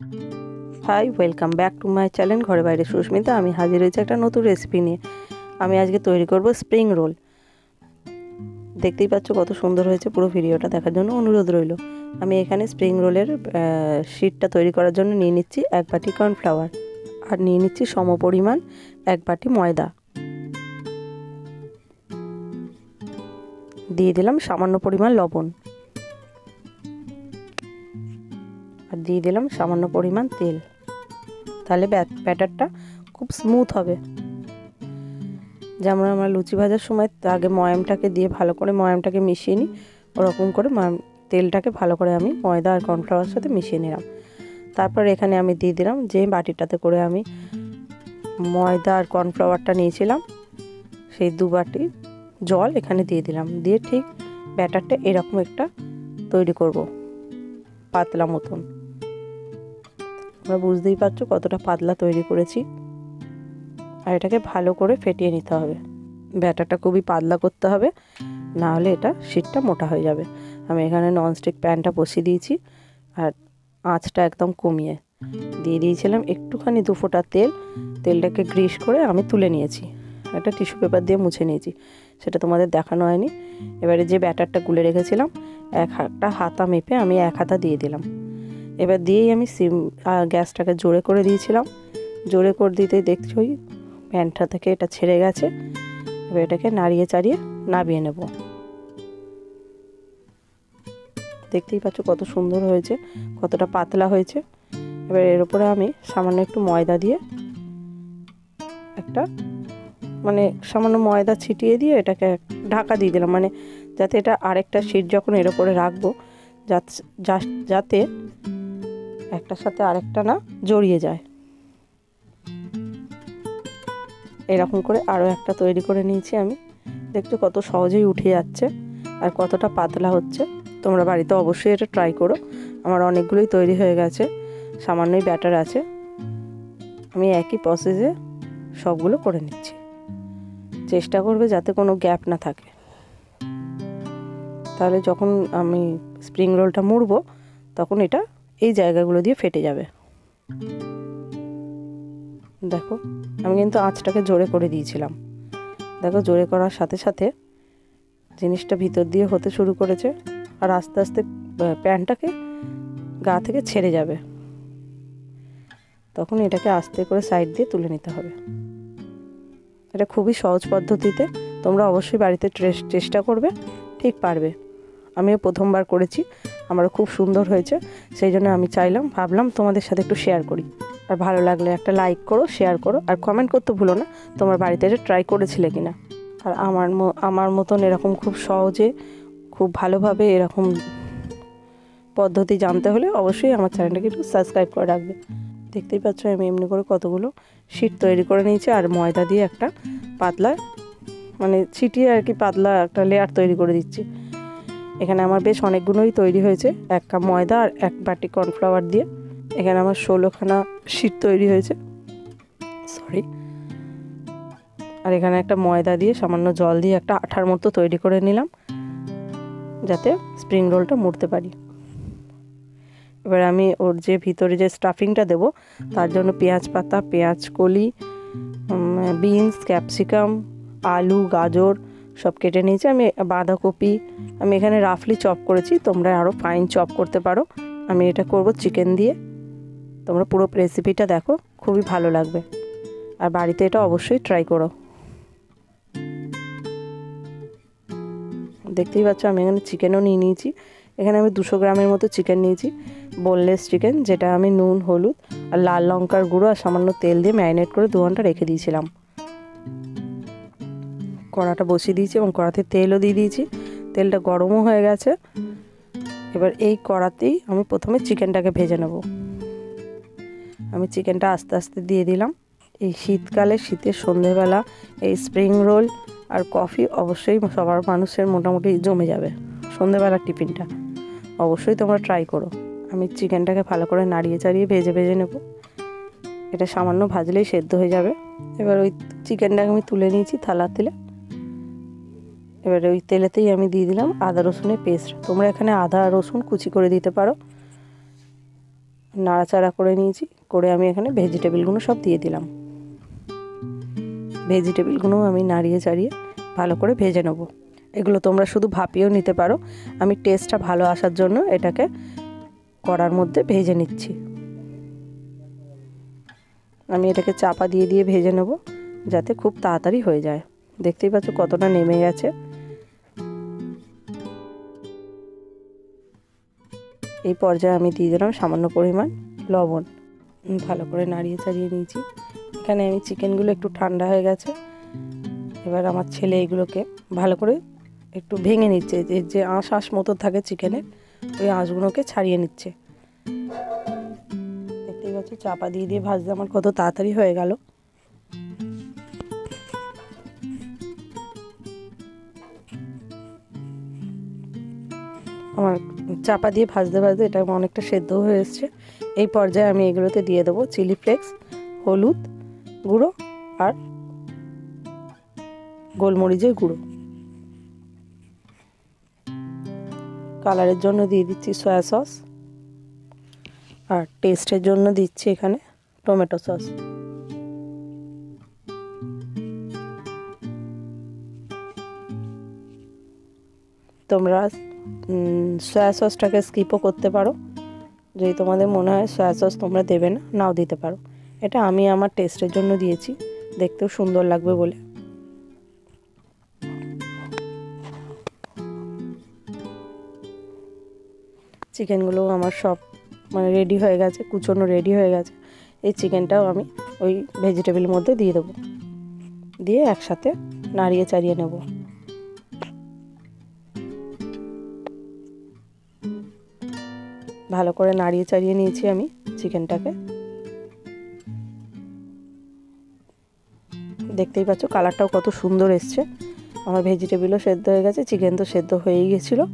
High, welcome back to my channel ঘরে বাইরে সুস্মিতা। আমি হাজির হয়েছি একটা নতুন রেসিপি নিয়ে। আমি আজকে তৈরি করব স্প্রিং রোল। দেখতেই পাচ্ছ কত সুন্দর হয়েছে। পুরো ভিডিওটা দেখার জন্য অনুরোধ রইল। আমি এখানে স্প্রিং রোলের শিটটা তৈরি করার জন্য নিয়ে নিচ্ছি 1 বাটি কর্নফ্লাওয়ার, আর নিয়ে নিচ্ছি সমপরিমাণ 1 বাটি ময়দা। দিয়ে দিলাম সামান্য পরিমাণ লবণ, আর দিয়ে দিলাম সামান্য পরিমাণ তেল। তাহলে ব্যাটারটা খুব স্মুথ হবে। যেমন আমরা লুচি ভাজার সময় আগে ময়ামটাকে দিয়ে ভালো করে ময়ামটাকে মিশিয়ে নিই, ওরকম করে তেলটাকে ভালো করে আমি ময়দা আর কর্নফ্লাওয়ারের সাথে মিশিয়ে নিলাম। তারপর এখানে আমি দিয়ে দিলাম যে বাটিটাতে করে আমি ময়দা আর কর্নফ্লাওয়ারটা নিয়েছিলাম, সেই 2 বাটি জল এখানে দিয়ে দিলাম। দিয়ে ঠিক ব্যাটারটা এরকম একটা তৈরি করব, পাতলা মতন। তোমরা বুঝতেই পারছো কতটা পাতলা তৈরি করেছি। আর এটাকে ভালো করে ফেটিয়ে নিতে হবে। ব্যাটারটা খুবই পাতলা করতে হবে, না হলে এটা শিটটা মোটা হয়ে যাবে। আমি এখানে ননস্টিক প্যানটা বসিয়ে দিয়েছি, আর আঁচটা একদম কমিয়ে দিয়ে দিয়েছিলাম একটুখানি 2 ফোঁটা তেল। তেলটাকে গ্রিস করে আমি তুলে নিয়েছি, একটা টিস্যু পেপার দিয়ে মুছে নিয়েছি, সেটা তোমাদের দেখানো হয়নি। এবারে যে ব্যাটারটা গুলে রেখেছিলাম একটা হাতা মেপে আমি 1 হাতা দিয়ে দিলাম। এবার দিয়েই আমি গ্যাসটাকে জোরে করে দিয়েছিলাম। জোরে করে দিতেই দেখছোই প্যানটা থেকে এটা ছেড়ে গেছে। এবার এটাকে নাড়িয়ে চাড়িয়ে নামিয়ে নেব। দেখতেই পাচ্ছ কত সুন্দর হয়েছে, কতটা পাতলা হয়েছে। এবার এর উপরে আমি সামান্য একটু ময়দা দিয়ে সামান্য ময়দা ছিটিয়ে দিয়ে এটাকে ঢাকা দিয়ে দিলাম, যাতে এটা আরেকটা শিট যখন এর উপরে রাখবো যাতে একটার সাথে আরেকটা না জড়িয়ে যায়। এরকম করে আরও একটা তৈরি করে নিয়েছি আমি। দেখছো কত সহজেই উঠে যাচ্ছে আর কতটা পাতলা হচ্ছে। তোমরা বাড়িতে অবশ্যই এটা ট্রাই করো। আমার অনেকগুলোই তৈরি হয়ে গেছে, সামান্যই ব্যাটার আছে। আমি একই প্রসেসে সবগুলো করে নিচ্ছি। চেষ্টা করবে যাতে কোনো গ্যাপ না থাকে, তাহলে যখন আমি স্প্রিং রোলটা মুড়বো তখন এটা এই জায়গাগুলো দিয়ে ফেটে যাবে। দেখো আমি কিন্তু আঁচটাকে জোরে করে দিয়েছিলাম। দেখো জোরে করার সাথে সাথে জিনিসটা ভিতর দিয়ে হতে শুরু করেছে, আর আস্তে আস্তে প্যানটাকে গা থেকে ছেড়ে যাবে। তখন এটাকে আস্তে করে সাইড দিয়ে তুলে নিতে হবে। এটা খুবই সহজ পদ্ধতিতে, তোমরা অবশ্যই বাড়িতে চেষ্টা করবে, ঠিক পারবে। আমিও প্রথমবার করেছি, আমারও খুব সুন্দর হয়েছে। সেই জন্য আমি ভাবলাম তোমাদের সাথে একটু শেয়ার করি। আর ভালো লাগলে একটা লাইক করো, শেয়ার করো, আর কমেন্ট করতে ভুলো না তোমার বাড়িতে এটা ট্রাই করেছিলে কিনা। আর আমার মতন এরকম খুব সহজে খুব ভালোভাবে এরকম পদ্ধতি জানতে হলে অবশ্যই আমার চ্যানেলটাকে একটু সাবস্ক্রাইব করে রাখবে। দেখতেই পাচ্ছ আমি এমনি করে কতগুলো শিট তৈরি করে নিয়েছি, আর ময়দা দিয়ে একটা পাতলা ছিটিয়ে আর কি পাতলা একটা লেয়ার তৈরি করে দিচ্ছি। এখানে আমার বেশ অনেকগুলোই তৈরি হয়েছে, 1 কাপ ময়দা আর 1 বাটি কর্নফ্লাওয়ার দিয়ে। এখানে আমার 16খানা শিট তৈরি হয়েছে, সরি। আর এখানে একটা ময়দা দিয়ে সামান্য জল দিয়ে একটা আঠার মতো তৈরি করে নিলাম, যাতে স্প্রিং রোলটা মুড়তে পারি। এবার আমি ওর যে ভিতরে যে স্টাফিংটা দেব তার জন্য পেঁয়াজ পাতা, পেঁয়াজ কলি, বিনস, ক্যাপসিকাম, আলু, গাজর সব কেটে নিয়েছি। আমি বাঁধাকপি আমি এখানে রাফলি চপ করেছি, তোমরা আরও ফাইন চপ করতে পারো। আমি এটা করব চিকেন দিয়ে। তোমরা পুরো রেসিপিটা দেখো, খুবই ভালো লাগবে। আর বাড়িতে এটা অবশ্যই ট্রাই করো। দেখতেই পাচ্ছ আমি এখানে চিকেনও নিয়ে নিয়েছি। এখানে আমি 200 গ্রামের মতো চিকেন নিয়েছি, বোনলেস চিকেন, যেটা আমি নুন, হলুদ আর লাল লঙ্কার গুঁড়ো আর সামান্য তেল দিয়ে ম্যারিনেট করে 2 ঘন্টা রেখে দিয়েছিলাম। কড়াটা বসিয়ে দিয়েছি এবং কড়াতে তেলও দিয়ে দিয়েছি। তেলটা গরমও হয়ে গেছে। এবার এই কড়াতেই আমি প্রথমে চিকেনটাকে ভেজে নেব। আমি চিকেনটা আস্তে আস্তে দিয়ে দিলাম। এই শীতকালে, শীতের সন্ধেবেলা এই স্প্রিং রোল আর কফি অবশ্যই সবার মানুষের মোটামুটি জমে যাবে। সন্ধেবেলার টিফিনটা অবশ্যই তোমরা ট্রাই করো। আমি চিকেনটাকে ভালো করে নাড়িয়ে চাড়িয়ে ভেজে নেব। এটা সামান্য ভাজলেই সেদ্ধ হয়ে যাবে। এবার ওই চিকেনটাকে আমি তুলে নিয়েছি থালা তেলে। এবারে ওই তেলেতেই আমি দিয়ে দিলাম আদা রসুনের পেস্ট। তোমরা এখানে আদা রসুন কুচি করে দিতে পারো। নাড়াচাড়া করে নিয়েছি, করে আমি এখানে ভেজিটেবলগুলো সব দিয়ে দিলাম। ভেজিটেবলগুলো আমি নাড়িয়ে চাড়িয়ে ভালো করে ভেজে নেব। এগুলো তোমরা শুধু ভাপিয়েও নিতে পারো, আমি টেস্টটা ভালো আসার জন্য এটাকে কড়ার মধ্যে ভেজে নিচ্ছি। আমি এটাকে চাপা দিয়ে দিয়ে ভেজে নেব যাতে খুব তাড়াতাড়ি হয়ে যায়। দেখতেই পাচ্ছ কতটা নেমে গেছে। এই পর্যায়ে আমি দিয়ে দিলাম সামান্য পরিমাণ লবণ। ভালো করে নাড়িয়ে চাড়িয়ে নিয়েছি। এখানে আমি চিকেনগুলো একটু ঠান্ডা হয়ে গেছে। এবার আমার ছেলে এগুলোকে ভালো করে একটু ভেঙে নিচ্ছে, যে আঁশ মতো থাকে চিকেনের, ওই আঁশগুলোকে ছাড়িয়ে নিচ্ছে। দেখতেই পাচ্ছ চাপা দিয়ে দিয়ে ভাজতে আমার কত তাড়াতাড়ি হয়ে গেল। আমার চাপা দিয়ে ভাজতে ভাজতে এটা অনেকটা সেদ্ধ হয়ে এসছে। এই পর্যায়ে আমি এগুলোতে দিয়ে দেবো চিলি ফ্লেক্স, হলুদ গুঁড়ো আর গোলমরিচের গুঁড়ো। কালারের জন্য দিয়ে দিচ্ছি সয়া সস, আর টেস্টের জন্য দিচ্ছি এখানে টমেটো সস। তোমরা সয়া সসটাকে স্কিপও করতে পারো, যদি তোমাদের মনে হয় সয়া সস তোমরা দেবে না, নাও দিতে পারো। এটা আমি আমার টেস্টের জন্য দিয়েছি, দেখতেও সুন্দর লাগবে বলে। চিকেনগুলো আমার সব রেডি হয়ে গেছে, কুচোনো রেডি হয়ে গেছে। এই চিকেনটাও আমি ওই ভেজিটেবলের মধ্যে দিয়ে দেবো, দিয়ে একসাথে নাড়িয়ে চাড়িয়ে নেব। ভালো করে নাড়িয়ে চাড়িয়ে নিয়েছি আমি চিকেনটাকে। দেখতেই পাচ্ছ কালারটাও কত সুন্দর এসছে। আমার ভেজিটেবলও সেদ্ধ হয়ে গেছে, চিকেন তো সেদ্ধ হয়েই গেছিলো।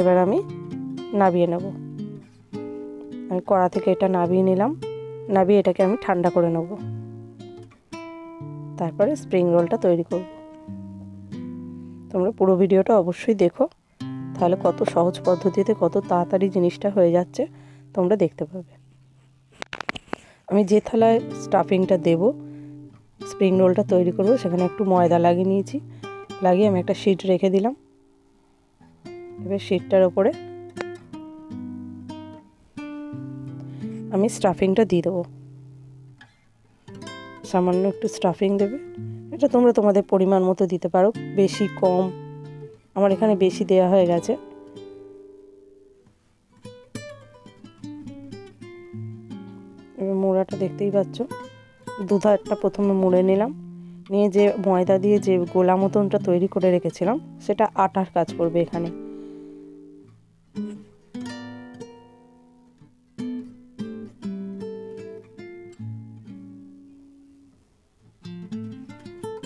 এবার আমি নাবিয়ে নেব। আমি কড়া থেকে এটা নাবিয়ে নিলাম, নাবিয়ে এটাকে আমি ঠান্ডা করে নেব। তারপরে স্প্রিং রোলটা তৈরি করব। তোমরা পুরো ভিডিওটা অবশ্যই দেখো, তাহলে কত সহজ পদ্ধতিতে কত তাড়াতাড়ি জিনিসটা হয়ে যাচ্ছে তোমরা দেখতে পাবে। আমি যে থালায় স্টাফিংটা দেব, স্প্রিং রোলটা তৈরি করব, সেখানে একটু ময়দা লাগিয়ে নিয়েছি। লাগিয়ে আমি একটা শিট রেখে দিলাম। এবার শিটটার ওপরে আমি স্টাফিংটা দিয়ে দেবো। সামান্য একটু স্টাফিং দেবে, এটা তোমরা তোমাদের পরিমাণ মতো দিতে পারো, বেশি কম। আমার এখানে বেশি দেওয়া হয়ে গেছে। এবার মোড়াটা দেখতেই পাচ্ছ, দুধারটা প্রথমে মুড়ে নিলাম, নিয়ে যে ময়দা দিয়ে যে গোলা মতনটা তৈরি করে রেখেছিলাম সেটা আটার কাজ করবে এখানে।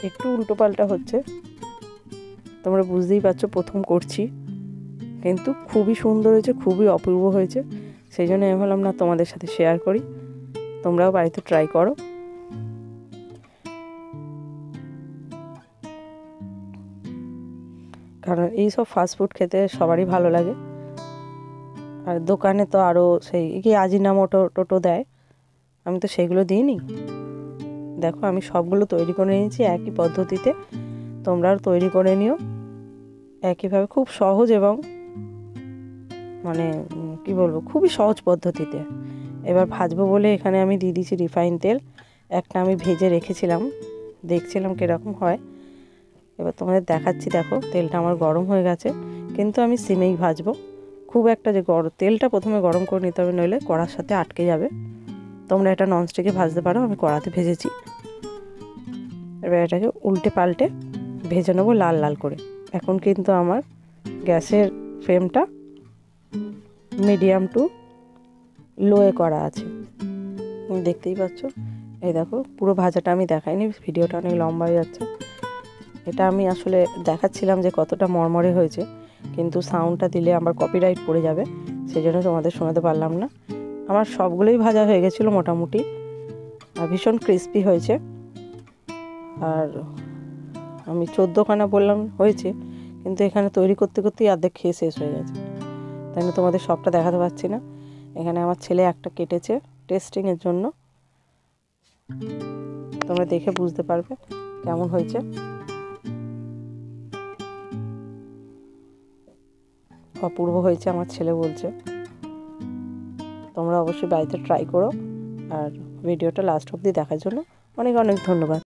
একটু উল্টো পাল্টা হচ্ছে, তোমরা বুঝতেই পারছো প্রথম করছি, কিন্তু খুবই সুন্দর হয়েছে, খুবই অপূর্ব হয়েছে। সেই জন্য আমি ভাবলাম না তোমাদের সাথে শেয়ার করি, তোমরাও বাড়িতে ট্রাই করো। কারণ এইসব ফাস্টফুড খেতে সবারই ভালো লাগে। আর দোকানে তো আরও সেই কি আজিনামোটো টোটো দেয়, আমি তো সেগুলো দিইনি। দেখো আমি সবগুলো তৈরি করে নিয়েছি একই পদ্ধতিতে, তোমরাও তৈরি করে নিও একইভাবে, খুব সহজ এবং কি বলবো, খুবই সহজ পদ্ধতিতে। এবার ভাজবো বলে এখানে আমি দিয়ে দিয়েছি রিফাইন তেল। একটা আমি ভেজে রেখেছিলাম, দেখছিলাম কীরকম হয়। এবার তোমাদের দেখাচ্ছি, দেখো তেলটা আমার গরম হয়ে গেছে, কিন্তু আমি সিমেই ভাজবো। খুব একটা যে তেলটা প্রথমে গরম করে নিতে হবে, নইলে কড়ার সাথে আটকে যাবে। তোমরা এটা ননস্টিকে ভাজতে পারো, আমি কড়াতে ভেজেছি। এবার এটাকে উল্টে পাল্টে ভেজে নেবো লাল লাল করে। এখন কিন্তু আমার গ্যাসের ফ্লেমটা মিডিয়াম টু লোয়ে করা আছে, দেখতেই পাচ্ছ। এই দেখো পুরো ভাজাটা আমি দেখাইনি, ভিডিওটা অনেক লম্বা হয়ে যাচ্ছে। এটা আমি আসলে দেখাচ্ছিলাম যে কতটা মরমরে হয়েছে, কিন্তু সাউন্ডটা দিলে আমার কপিরাইট পড়ে যাবে, সেই জন্য তোমাদের শোনাতে পারলাম না। আমার সবগুলোই ভাজা হয়ে গেছিলো মোটামুটি, আর ভীষণ ক্রিস্পি হয়েছে। আর আমি 14খানা বললাম হয়েছে, কিন্তু এখানে তৈরি করতে করতেই অর্ধেক খেয়ে শেষ হয়ে গেছে, তাই না তোমাদের সবটা দেখাতে পারছি না। এখানে আমার ছেলে একটা কেটেছে টেস্টিংয়ের জন্য, তোমরা দেখে বুঝতে পারবে কেমন হয়েছে। অপূর্ব হয়েছে আমার ছেলে বলছে। তোমরা অবশ্যই বাড়িতে ট্রাই করো। আর ভিডিওটা লাস্ট অবধি দেখার জন্য অনেক অনেক ধন্যবাদ।